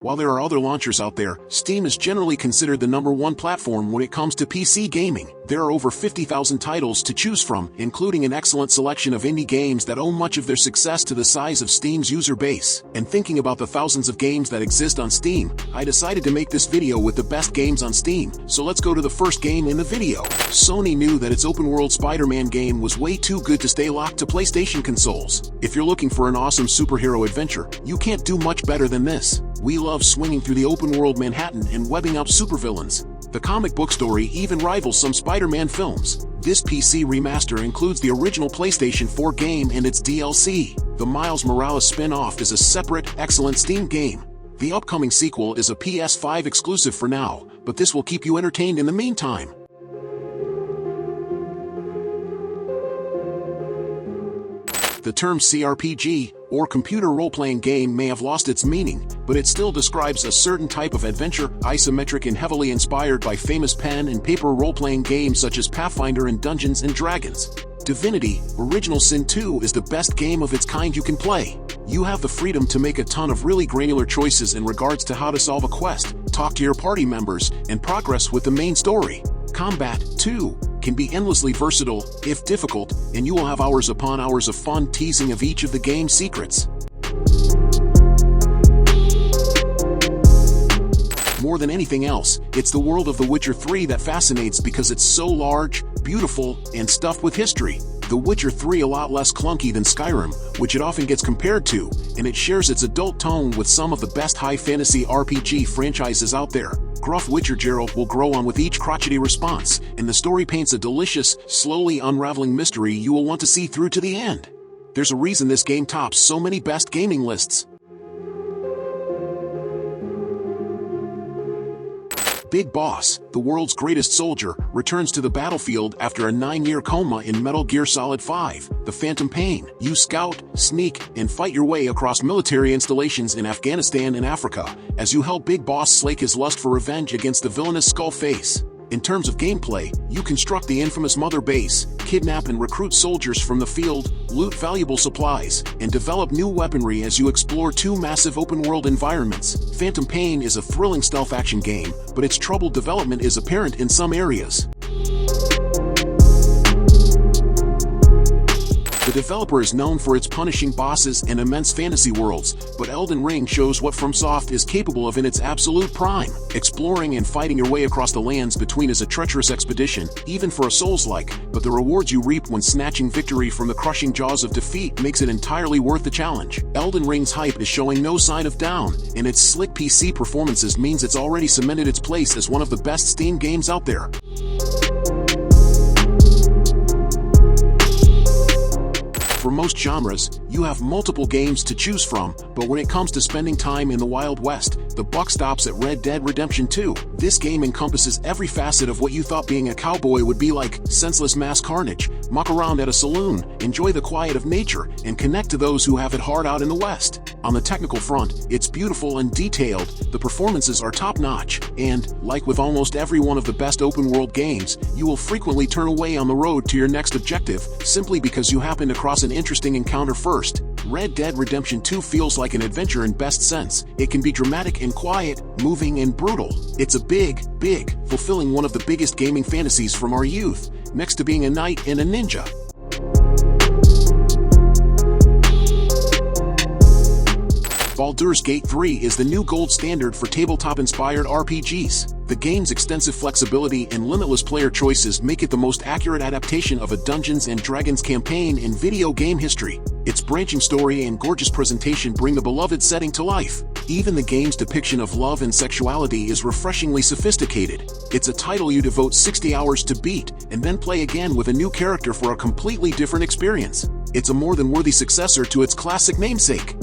While there are other launchers out there, Steam is generally considered the #1 platform when it comes to PC gaming. There are over 50,000 titles to choose from, including an excellent selection of indie games that owe much of their success to the size of Steam's user base. And thinking about the thousands of games that exist on Steam, I decided to make this video with the best games on Steam. So let's go to the first game in the video. Sony knew that its open-world Spider-Man game was way too good to stay locked to PlayStation consoles. If you're looking for an awesome superhero adventure, you can't do much better than this. We love swinging through the open-world Manhattan and webbing up supervillains. The comic book story even rivals some Spider-Man films. This PC remaster includes the original PlayStation 4 game and its DLC. The Miles Morales spin-off is a separate, excellent Steam game. The upcoming sequel is a PS5 exclusive for now, but this will keep you entertained in the meantime. The term CRPG, or computer role-playing game, may have lost its meaning, but it still describes a certain type of adventure, isometric and heavily inspired by famous pen and paper role-playing games such as Pathfinder and Dungeons & Dragons. Divinity Original Sin 2 is the best game of its kind you can play. You have the freedom to make a ton of really granular choices in regards to how to solve a quest, talk to your party members, and progress with the main story. Combat, too, can be endlessly versatile, if difficult, and you will have hours upon hours of fun teasing of each of the game's secrets. More than anything else, it's the world of The Witcher 3 that fascinates because it's so large, beautiful, and stuffed with history. The Witcher 3 a lot less clunky than Skyrim, which it often gets compared to, and it shares its adult tone with some of the best high fantasy RPG franchises out there. Gruff Witcher Geralt will grow on with each crotchety response, and the story paints a delicious, slowly unraveling mystery you will want to see through to the end. There's a reason this game tops so many best gaming lists. Big Boss, the world's greatest soldier, returns to the battlefield after a 9-year coma in Metal Gear Solid 5, The Phantom Pain. You scout, sneak, and fight your way across military installations in Afghanistan and Africa, as you help Big Boss slake his lust for revenge against the villainous Skullface. In terms of gameplay, you construct the infamous Mother Base, kidnap and recruit soldiers from the field, loot valuable supplies, and develop new weaponry as you explore 2 massive open-world environments. Phantom Pain is a thrilling stealth action game, but its troubled development is apparent in some areas. The developer is known for its punishing bosses and immense fantasy worlds, but Elden Ring shows what FromSoft is capable of in its absolute prime. Exploring and fighting your way across the lands between is a treacherous expedition, even for a Souls-like, but the rewards you reap when snatching victory from the crushing jaws of defeat makes it entirely worth the challenge. Elden Ring's hype is showing no sign of down, and its slick PC performances means it's already cemented its place as one of the best Steam games out there. For most genres, you have multiple games to choose from, but when it comes to spending time in the Wild West, the buck stops at Red Dead Redemption 2. This game encompasses every facet of what you thought being a cowboy would be like: senseless mass carnage, muck around at a saloon, enjoy the quiet of nature, and connect to those who have it hard out in the West. On the technical front, it's beautiful and detailed, the performances are top-notch, and, like with almost every one of the best open-world games, you will frequently turn away on the road to your next objective, simply because you happen to cross an interesting encounter first. Red Dead Redemption 2 feels like an adventure in best sense. It can be dramatic and quiet, moving and brutal. It's a big, fulfilling one of the biggest gaming fantasies from our youth, next to being a knight and a ninja. Baldurs Gate 3 is the new gold standard for tabletop-inspired RPGs. The game's extensive flexibility and limitless player choices make it the most accurate adaptation of a Dungeons & Dragons campaign in video game history. Its branching story and gorgeous presentation bring the beloved setting to life. Even the game's depiction of love and sexuality is refreshingly sophisticated. It's a title you devote 60 hours to beat, and then play again with a new character for a completely different experience. It's a more than worthy successor to its classic namesake.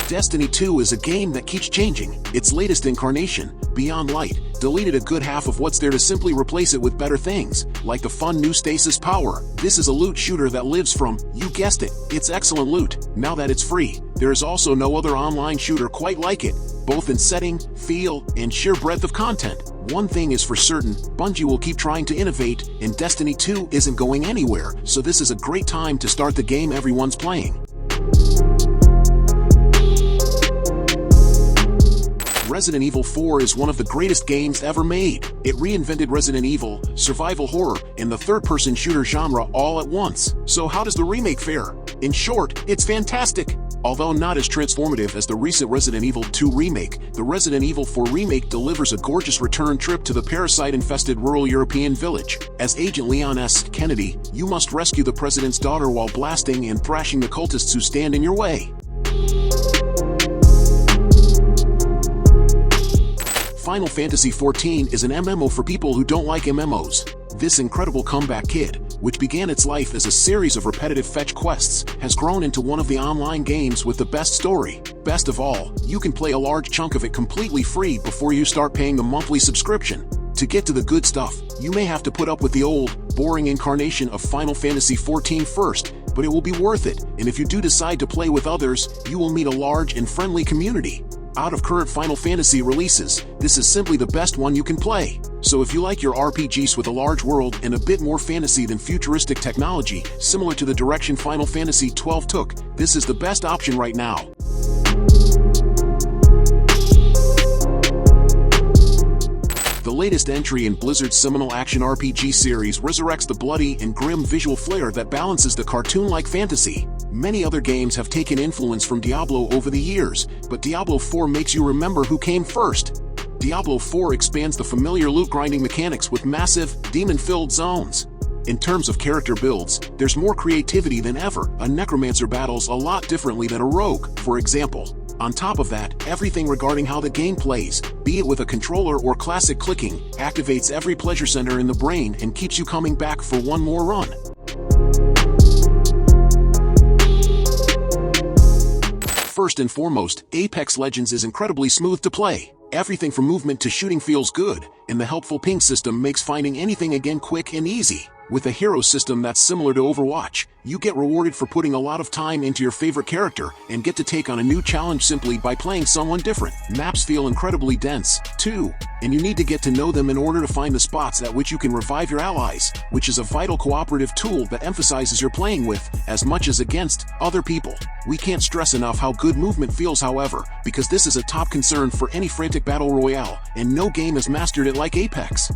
Destiny 2 is a game that keeps changing. Its latest incarnation, Beyond Light, deleted a good half of what's there to simply replace it with better things, like the fun new stasis power. This is a loot shooter that lives from, you guessed it, its excellent loot. Now that it's free, there is also no other online shooter quite like it, both in setting, feel, and sheer breadth of content. One thing is for certain, Bungie will keep trying to innovate, and Destiny 2 isn't going anywhere, so this is a great time to start the game everyone's playing. Resident Evil 4 is one of the greatest games ever made. It reinvented Resident Evil, survival horror, and the third-person shooter genre all at once. So how does the remake fare? In short, it's fantastic. Although not as transformative as the recent Resident Evil 2 remake, the Resident Evil 4 remake delivers a gorgeous return trip to the parasite-infested rural European village. As Agent Leon S. Kennedy, you must rescue the president's daughter while blasting and thrashing the cultists who stand in your way. Final Fantasy XIV is an MMO for people who don't like MMOs. This incredible comeback kid, which began its life as a series of repetitive fetch quests, has grown into one of the online games with the best story. Best of all, you can play a large chunk of it completely free before you start paying the monthly subscription. To get to the good stuff, you may have to put up with the old, boring incarnation of Final Fantasy XIV first, but it will be worth it, and if you do decide to play with others, you will meet a large and friendly community. Out of current Final Fantasy releases, this is simply the best one you can play. So if you like your RPGs with a large world and a bit more fantasy than futuristic technology, similar to the direction Final Fantasy XII took, this is the best option right now. The latest entry in Blizzard's seminal action RPG series resurrects the bloody and grim visual flair that balances the cartoon-like fantasy. Many other games have taken influence from Diablo over the years, but Diablo 4 makes you remember who came first. Diablo 4 expands the familiar loot-grinding mechanics with massive, demon-filled zones. In terms of character builds, there's more creativity than ever. A necromancer battles a lot differently than a rogue, for example. On top of that, everything regarding how the game plays, be it with a controller or classic clicking, activates every pleasure center in the brain and keeps you coming back for one more run. First and foremost, Apex Legends is incredibly smooth to play. Everything from movement to shooting feels good, and the helpful ping system makes finding anything again quick and easy. With a hero system that's similar to Overwatch, you get rewarded for putting a lot of time into your favorite character and get to take on a new challenge simply by playing someone different. Maps feel incredibly dense, too, and you need to get to know them in order to find the spots at which you can revive your allies, which is a vital cooperative tool that emphasizes you're playing with, as much as against, other people. We can't stress enough how good movement feels, however, because this is a top concern for any frantic battle royale, and no game has mastered it like Apex.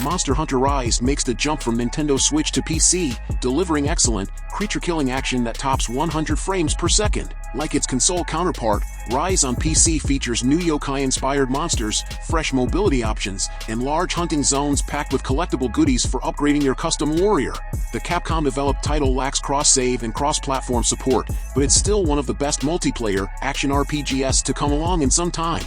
Monster Hunter Rise makes the jump from Nintendo Switch to PC, delivering excellent, creature-killing action that tops 100 frames per second. Like its console counterpart, Rise on PC features new yokai-inspired monsters, fresh mobility options, and large hunting zones packed with collectible goodies for upgrading your custom warrior. The Capcom-developed title lacks cross-save and cross-platform support, but it's still one of the best multiplayer, action RPGs to come along in some time.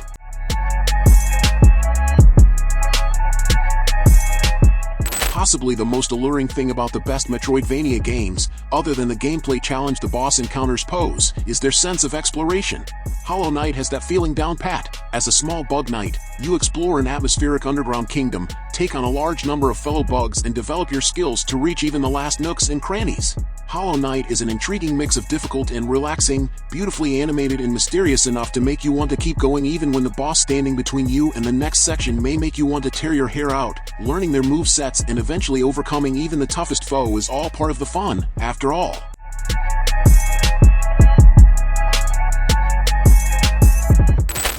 Possibly the most alluring thing about the best Metroidvania games, other than the gameplay challenge the boss encounters pose, is their sense of exploration. Hollow Knight has that feeling down pat. As a small bug knight, you explore an atmospheric underground kingdom, take on a large number of fellow bugs and develop your skills to reach even the last nooks and crannies. Hollow Knight is an intriguing mix of difficult and relaxing, beautifully animated and mysterious enough to make you want to keep going even when the boss standing between you and the next section may make you want to tear your hair out. Learning their movesets and eventually overcoming even the toughest foe is all part of the fun, after all.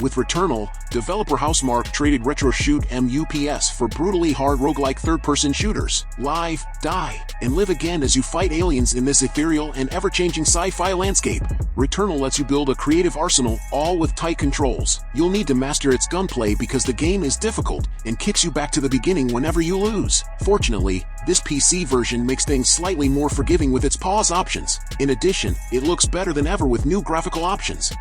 With Returnal, developer Housemarque traded RetroShoot MUPS for brutally hard roguelike third-person shooters. Live, die, and live again as you fight aliens in this ethereal and ever-changing sci-fi landscape. Returnal lets you build a creative arsenal, all with tight controls. You'll need to master its gunplay because the game is difficult and kicks you back to the beginning whenever you lose. Fortunately, this PC version makes things slightly more forgiving with its pause options. In addition, it looks better than ever with new graphical options.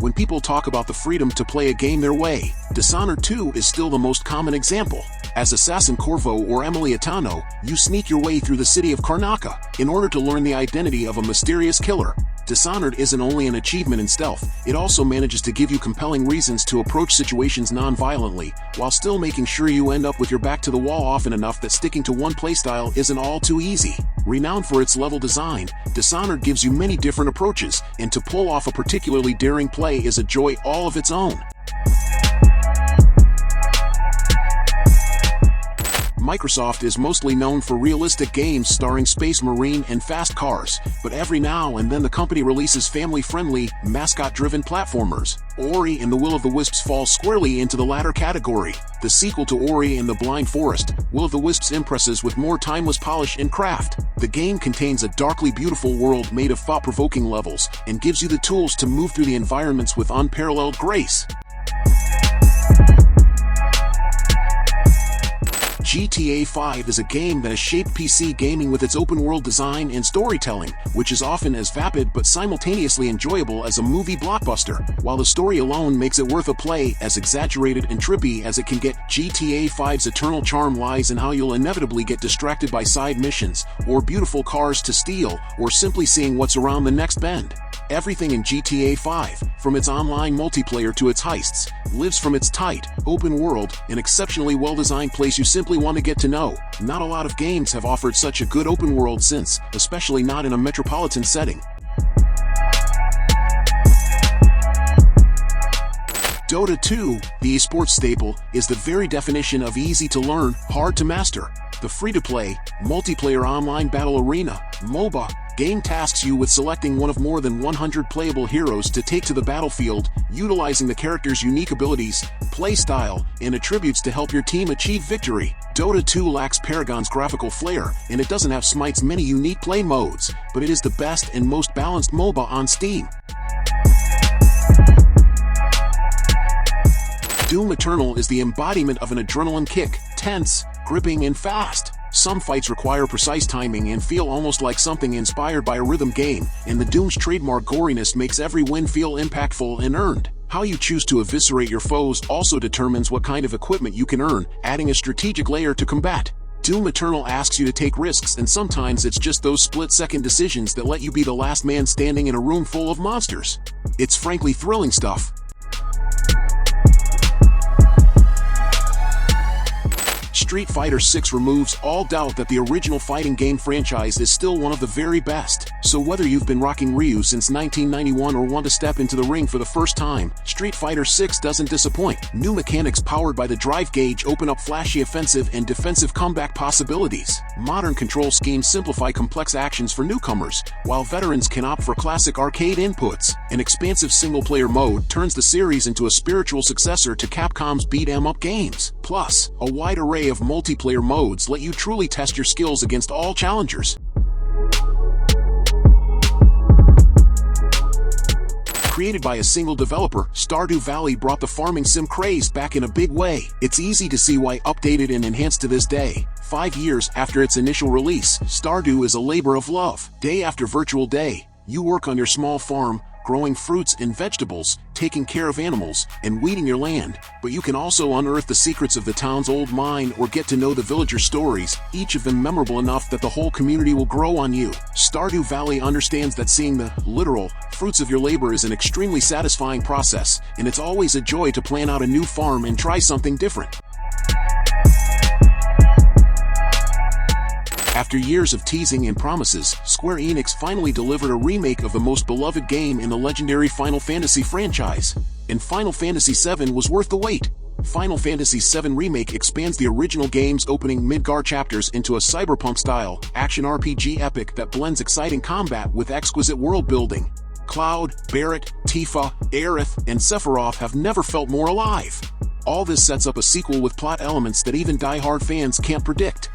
When people talk about the freedom to play a game their way, Dishonored 2 is still the most common example. As Assassin Corvo or Emily Atano, you sneak your way through the city of Karnaca in order to learn the identity of a mysterious killer. Dishonored isn't only an achievement in stealth, it also manages to give you compelling reasons to approach situations non-violently, while still making sure you end up with your back to the wall often enough that sticking to one playstyle isn't all too easy. Renowned for its level design, Dishonored gives you many different approaches, and to pull off a particularly daring play is a joy all of its own. Microsoft is mostly known for realistic games starring Space Marine and fast cars, but every now and then the company releases family-friendly, mascot-driven platformers. Ori and the Will of the Wisps falls squarely into the latter category. The sequel to Ori and the Blind Forest, Will of the Wisps impresses with more timeless polish and craft. The game contains a darkly beautiful world made of thought-provoking levels, and gives you the tools to move through the environments with unparalleled grace. GTA V is a game that has shaped PC gaming with its open-world design and storytelling, which is often as vapid but simultaneously enjoyable as a movie blockbuster. While the story alone makes it worth a play, as exaggerated and trippy as it can get, GTA V's eternal charm lies in how you'll inevitably get distracted by side missions, or beautiful cars to steal, or simply seeing what's around the next bend. Everything in GTA V, from its online multiplayer to its heists, lives from its tight, open world, an exceptionally well-designed place you simply want to get to know. Not a lot of games have offered such a good open world since, especially not in a metropolitan setting. Dota 2, the esports staple, is the very definition of easy to learn, hard to master. The free-to-play, multiplayer online battle arena, MOBA, game tasks you with selecting one of more than 100 playable heroes to take to the battlefield, utilizing the character's unique abilities, play style, and attributes to help your team achieve victory. Dota 2 lacks Paragon's graphical flair, and it doesn't have Smite's many unique play modes, but it is the best and most balanced MOBA on Steam. Doom Eternal is the embodiment of an adrenaline kick, tense, gripping, and fast. Some fights require precise timing and feel almost like something inspired by a rhythm game, and the Doom's trademark goriness makes every win feel impactful and earned. How you choose to eviscerate your foes also determines what kind of equipment you can earn, adding a strategic layer to combat. Doom Eternal asks you to take risks, and sometimes it's just those split-second decisions that let you be the last man standing in a room full of monsters. It's frankly thrilling stuff. Street Fighter VI removes all doubt that the original fighting game franchise is still one of the very best. So whether you've been rocking Ryu since 1991 or want to step into the ring for the first time, Street Fighter VI doesn't disappoint. New mechanics powered by the drive gauge open up flashy offensive and defensive comeback possibilities. Modern control schemes simplify complex actions for newcomers, while veterans can opt for classic arcade inputs. An expansive single-player mode turns the series into a spiritual successor to Capcom's beat-em-up games. Plus, a wide array of multiplayer modes let you truly test your skills against all challengers. Created by a single developer, Stardew Valley brought the farming sim craze back in a big way. It's easy to see why updated and enhanced to this day. 5 years after its initial release, Stardew is a labor of love. Day after virtual day, you work on your small farm, growing fruits and vegetables, taking care of animals, and weeding your land. But you can also unearth the secrets of the town's old mine or get to know the villagers' stories, each of them memorable enough that the whole community will grow on you. Stardew Valley understands that seeing the literal fruits of your labor is an extremely satisfying process, and it's always a joy to plan out a new farm and try something different. After years of teasing and promises, Square Enix finally delivered a remake of the most beloved game in the legendary Final Fantasy franchise. And Final Fantasy VII was worth the wait. Final Fantasy VII Remake expands the original game's opening Midgar chapters into a cyberpunk-style, action RPG epic that blends exciting combat with exquisite world-building. Cloud, Barret, Tifa, Aerith, and Sephiroth have never felt more alive. All this sets up a sequel with plot elements that even die-hard fans can't predict.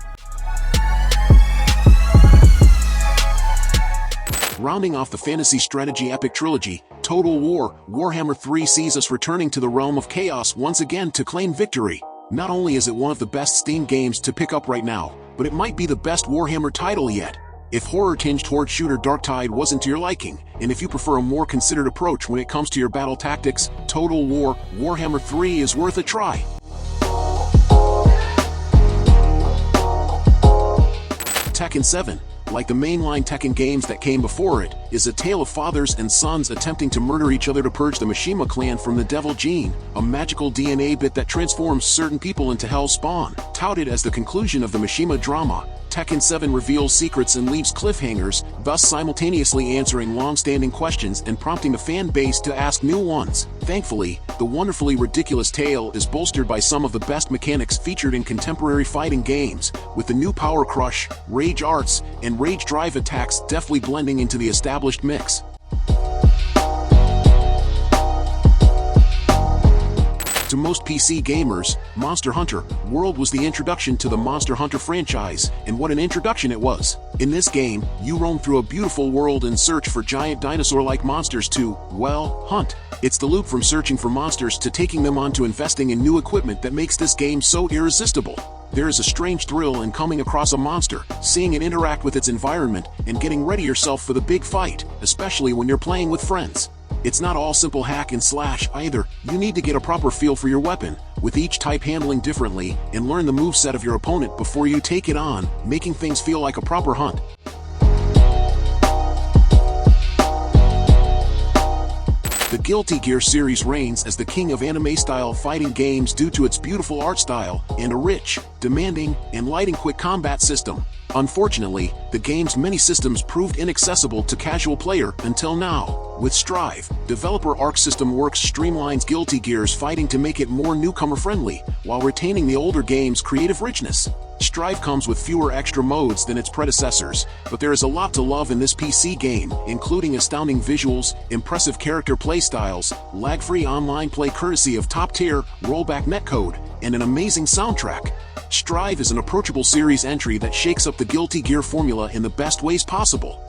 Rounding off the fantasy strategy epic trilogy, Total War Warhammer 3 sees us returning to the realm of chaos once again to claim victory. Not only is it one of the best Steam games to pick up right now, but it might be the best Warhammer title yet. If horror-tinged horde shooter Darktide wasn't to your liking, and if you prefer a more considered approach when it comes to your battle tactics, Total War Warhammer 3 is worth a try. Tekken VII, like the mainline Tekken games that came before it, is a tale of fathers and sons attempting to murder each other to purge the Mishima clan from the Devil Gene, a magical DNA bit that transforms certain people into Hell's Spawn. Touted as the conclusion of the Mishima drama, Tekken VII reveals secrets and leaves cliffhangers, thus simultaneously answering long-standing questions and prompting a fan base to ask new ones. Thankfully, the wonderfully ridiculous tale is bolstered by some of the best mechanics featured in contemporary fighting games, with the new Power Crush, Rage Arts, and Rage Drive attacks deftly blending into the established mix. To most PC gamers, Monster Hunter World was the introduction to the Monster Hunter franchise, and what an introduction it was. In this game, you roam through a beautiful world and search for giant dinosaur-like monsters to, well, hunt. It's the loop from searching for monsters to taking them on to investing in new equipment that makes this game so irresistible. There is a strange thrill in coming across a monster, seeing it interact with its environment, and getting ready yourself for the big fight, especially when you're playing with friends. It's not all simple hack and slash either. You need to get a proper feel for your weapon, with each type handling differently, and learn the moveset of your opponent before you take it on, making things feel like a proper hunt. The Guilty Gear series reigns as the king of anime-style fighting games due to its beautiful art style and a rich, demanding, and lightning-quick combat system. Unfortunately, the game's many systems proved inaccessible to casual player until now. With Strife, developer Arc System Works streamlines Guilty Gear's fighting to make it more newcomer-friendly, while retaining the older game's creative richness. Strife comes with fewer extra modes than its predecessors, but there is a lot to love in this PC game, including astounding visuals, impressive character playstyles, lag-free online play courtesy of top-tier, rollback netcode, and an amazing soundtrack. Strive is an approachable series entry that shakes up the Guilty Gear formula in the best ways possible.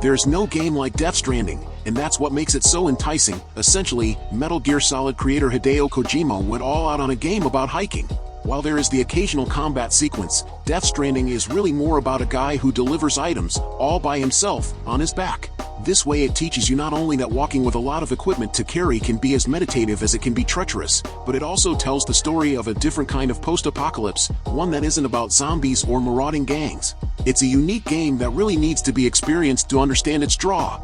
There's no game like Death Stranding, and that's what makes it so enticing. Essentially, Metal Gear Solid creator Hideo Kojima went all out on a game about hiking. While there is the occasional combat sequence, Death Stranding is really more about a guy who delivers items, all by himself, on his back. This way it teaches you not only that walking with a lot of equipment to carry can be as meditative as it can be treacherous, but it also tells the story of a different kind of post-apocalypse, one that isn't about zombies or marauding gangs. It's a unique game that really needs to be experienced to understand its draw.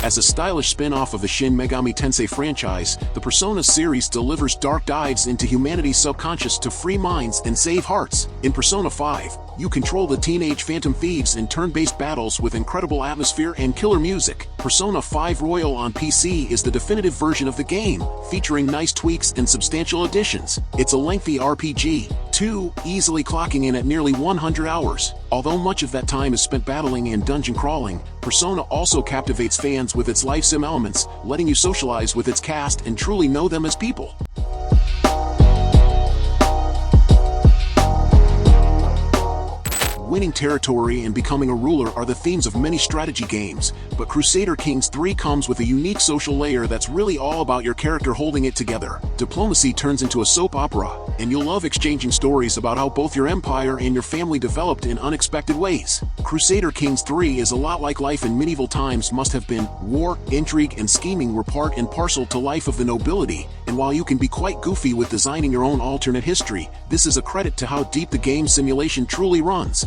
As a stylish spin-off of the Shin Megami Tensei franchise, the Persona series delivers dark dives into humanity's subconscious to free minds and save hearts. In Persona 5, you control the teenage phantom thieves in turn-based battles with incredible atmosphere and killer music. Persona 5 Royal on PC is the definitive version of the game, featuring nice tweaks and substantial additions. It's a lengthy RPG, too, easily clocking in at nearly 100 hours. Although much of that time is spent battling and dungeon crawling, Persona also captivates fans with its life sim elements, letting you socialize with its cast and truly know them as people. Winning territory and becoming a ruler are the themes of many strategy games, but Crusader Kings 3 comes with a unique social layer that's really all about your character holding it together. Diplomacy turns into a soap opera, and you'll love exchanging stories about how both your empire and your family developed in unexpected ways. Crusader Kings 3 is a lot like life in medieval times must have been. War, intrigue, and scheming were part and parcel to life of the nobility, and while you can be quite goofy with designing your own alternate history, this is a credit to how deep the game simulation truly runs.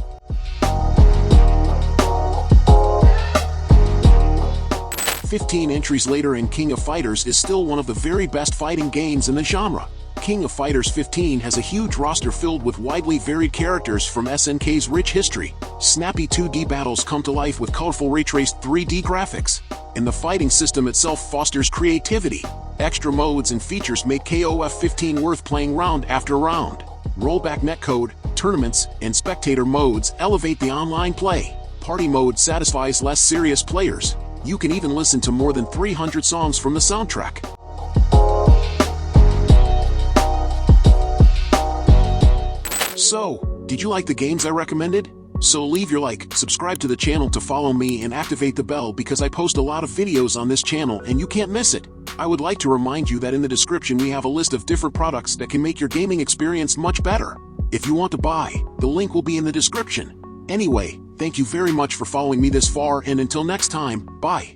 15 entries later, and King of Fighters is still one of the very best fighting games in the genre. King of Fighters 15 has a huge roster filled with widely varied characters from SNK's rich history. Snappy 2D battles come to life with colorful ray-traced 3D graphics, and the fighting system itself fosters creativity. Extra modes and features make KOF 15 worth playing round after round. Rollback netcode, tournaments, and spectator modes elevate the online play. Party mode satisfies less serious players. You can even listen to more than 300 songs from the soundtrack. So, did you like the games I recommended? So leave your like, subscribe to the channel to follow me, and activate the bell because I post a lot of videos on this channel and you can't miss it. I would like to remind you that in the description we have a list of different products that can make your gaming experience much better. If you want to buy, the link will be in the description. Anyway, thank you very much for following me this far, and until next time, bye.